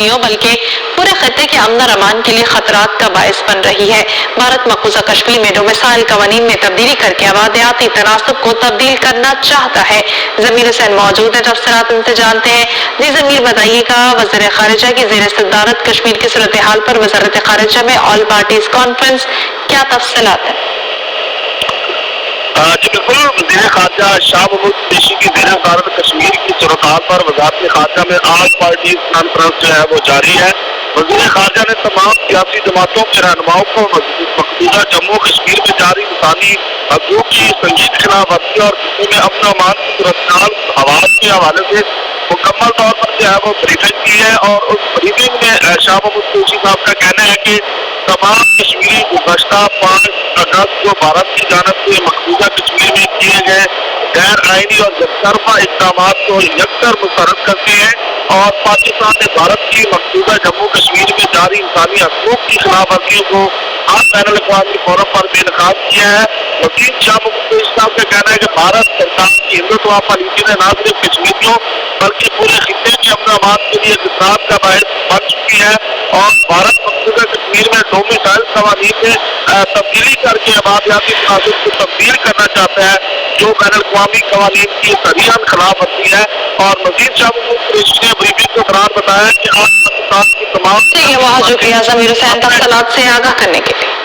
बल्कि पूरे खत्ते के अमन और अमान के लिए खतरात का बायस बन रही है। भारत मकबूजा कश्मीर में डोमिसाइल कवानीन में तब्दीली करके आबादियाती तनासब को तब्दील करना चाहता है। ज़मीर हुसैन मौजूद है, तफसीलात उनसे जानते हैं। जी ज़मीर, बताइएगा, वज़ीर ख़ारिजा की ज़ेर सदारत कश्मीर की सूरत हाल पर वज़ारत ख़ारिजा में ऑल पार्टीज कॉन्फ्रेंस, क्या तफसीलात है? जी बिल्कुल, वज़ीर ख़ारिजा शाह महमूद कुरैशी की ज़ेर सदारत कश्मीर की सूरत हाल पर वज़ारत ख़ारिजा में ऑल पार्टीज कॉन्फ्रेंस जो है वो जारी है। वज़ीर ख़ारिजा ने तमाम सियासी जमातों के रहनुमाओं को मकबूजा जम्मू कश्मीर में जारी इंसानी हकूक़ की संगीन खिलाफवर्जी और खत्ते में अमन और अमान की सूरत हाल आवाज़ के हवाले से मुकम्मल तौर पर जो है वो ब्रीफिंग की है। और उस ब्रीफिंग में शाह महमूद कुरैशी साहब का कहना है कि तमाम कश्मीरी गुज़श्ता 5 अगस्त को भारत की जानिब से मकबूजा कश्मीर में किए गए गैर आइनी और एकतरफा इक़दामात को यकसर मुस्तरद करते हैं और पाकिस्तान ने भारत की मकबूजा जम्मू कश्मीर में जारी इंसानी हकूक़ की खिलाफवर्जियों को हर बैनुल अक़वामी फोरम पर बेनकाब किया है। वकील शाह महमूद कुरैशी साहब का कहना है कि भारत सरकार की हिंदुत्व पॉलिसी ने न सिर्फ कश्मीरियों बल्कि पूरे खित्ते के अमन अमान के लिए खतरात का बायस बन चुकी है और भारत मकबूजा कश्मीर में डोमिसाइल कवानीन में तब्दीली करके आबादियाती तनासब को तब्दील करना चाहता है, जो बैनुल अक़वामी कवानीन की सरीहन खिलाफ वर्जी है। और मज़ीद शाह महमूद कुरैशी ने ब्रीफिंग के दौरान बताया कि आज पाकिस्तान की तमाम बहुत शुक्रिया ज़मीर हुसैन, तफसीलात से आगाह करने के लिए।